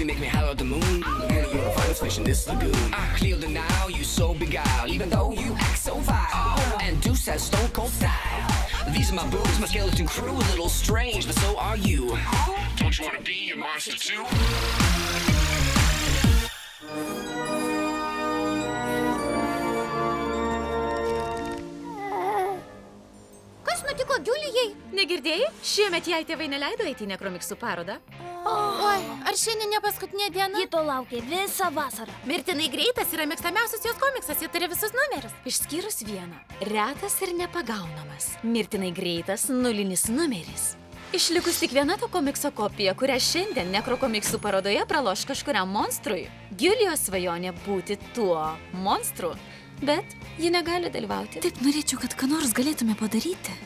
You make me holler at the moon. Girl, you're a finest fish in this lagoon. I clear the now, you so beguiled. Even though you act so vile. And Deuce has stone cold style. These are my boobs, my skeleton crew. A little strange, but so are you. Don't you wanna be a monster too? Kas nutiko Giulijai? Negirdėjai? Šiemet jai tėvai neleido eiti į nekromiksų parodą. Oi, ar šiandien ne paskutinė diena? Ji to laukė visą vasarą. Mirtinai greitas yra mėgstamiausias jos komiksas, ji turi visus numerius. Išskyrus vieną. Retas ir nepagaunamas. Mirtinai greitas nulinis numeris. Išlikus tik viena to komikso kopija, kurią šiandien nekrokomiksų parodoje praloš kažkuriam monstrui. Giulijos svajonė būti tuo monstru, bet ji negali dalyvauti. Taip norėčiau, kad ką nors galėtume padaryti.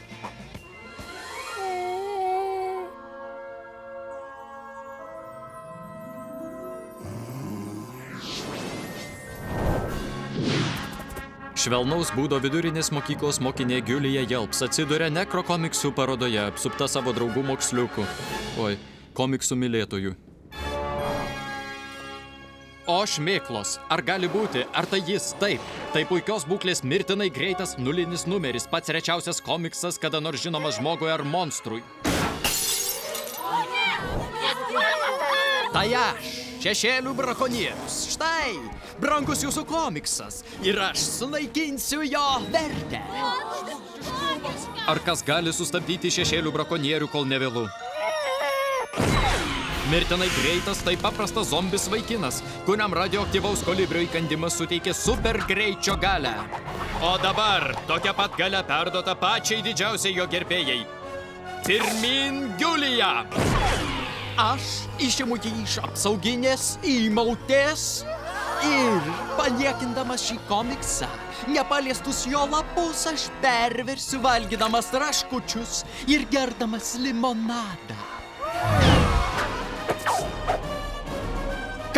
Švelnaus būdo vidurinės mokyklos mokinė Giulija Jelps atsiduria nekrokomiksų parodoje, apsupta savo draugų moksliukų. Oi, komiksų mylėtojų. O šmėklos, ar gali būti, ar tai jis? Taip, tai puikios būklės mirtinai greitas nulinis numeris, pats rečiausias komiksas, kada nors žinomas žmogui ar monstrui. Tai aš, Šešėlių brakonierius. Štai, brangus jūsų komiksas. Ir aš sunaikinsiu jo vertę. Ar kas gali sustabdyti Šešėlių brakonierių, kol nevėlu? Mirtinai greitas tai paprastas zombis vaikinas, kuriam radioaktyvaus kolibrio įkandimas suteikė super greičio galią. O dabar tokia pat galia perduota pačiai didžiausiai jo gerbėjai. Pirmin Giulija! Aš išimu jį iš apsauginės įmautės ir, paliekindamas šį komiksą, nepaliestus jo lapus, aš perversiu valgydamas traškučius ir gerdamas limonadą.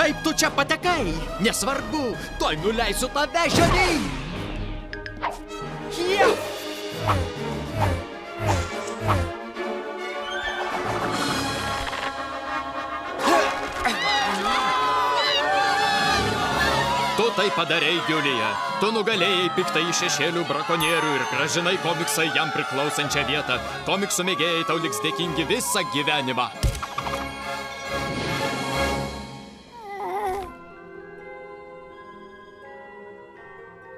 Kaip tu čia patekai? Nesvarbu, tuoj nuleisiu tave žemyn. Tu tai padarei, Giulija. Tu nugalėjai piktąjį šešėlių brakonierių ir grąžinai komiksai jam priklausančią vietą. Komiksų mėgėjai tau liks dėkingi visą gyvenimą.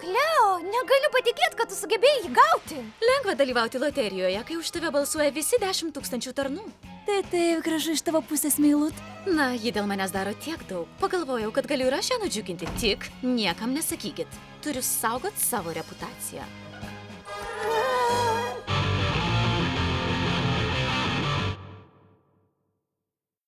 Kleo, negaliu patikėti, kad tu sugebėjai jį gauti. Lengva dalyvauti loterijoje, kai už tave balsuoja visi 10 000 tarnų. Tai taip gražu iš tavo pusės, meilut. Na, ji dėl manęs daro tiek daug. Pagalvojau, kad galiu ir aš ją nudžiuginti. Tik niekam nesakykit. Turiu saugot savo reputaciją.